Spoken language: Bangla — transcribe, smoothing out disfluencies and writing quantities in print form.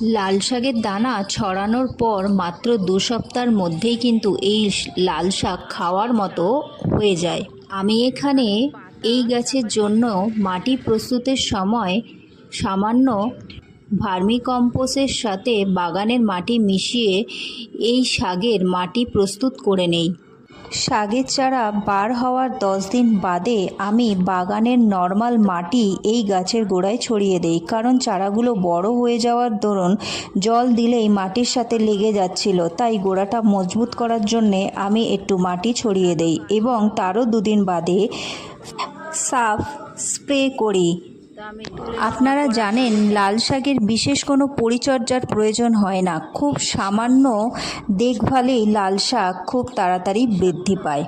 লাল শাকের দানা ছড়ানোর পর মাত্র 2 সপ্তাহের মধ্যেই কিন্তু এই লাল শাক খাওয়ার মতো হয়ে যায়। আমি এখানে এই গাছের জন্য মাটি প্রস্তুতের সময় সামান্য ভার্মিকম্পোস্টের সাথে বাগানের মাটি মিশিয়ে এই শাকের মাটি প্রস্তুত করে নেই। শাকের চারা বার হওয়ার 10 দিন বাদে আমি বাগানের নর্মাল মাটি এই গাছের গোড়ায় ছড়িয়ে দেই, কারণ চারাগুলো বড় হয়ে যাওয়ার দরুন জল দিলেই মাটির সাথে লেগে যাচ্ছিল, তাই গোড়াটা মজবুত করার জন্যে আমি একটু মাটি ছড়িয়ে দেই এবং তারও 2 দিন বাদে সাফ স্প্রে করি। আপনারা জানেন লাল শাকের বিশেষ কোনো পরিচর্যার প্রয়োজন হয় না, খুব সামান্য দেখভালেই লাল শাক খুব তাড়াতাড়ি বৃদ্ধি পায়।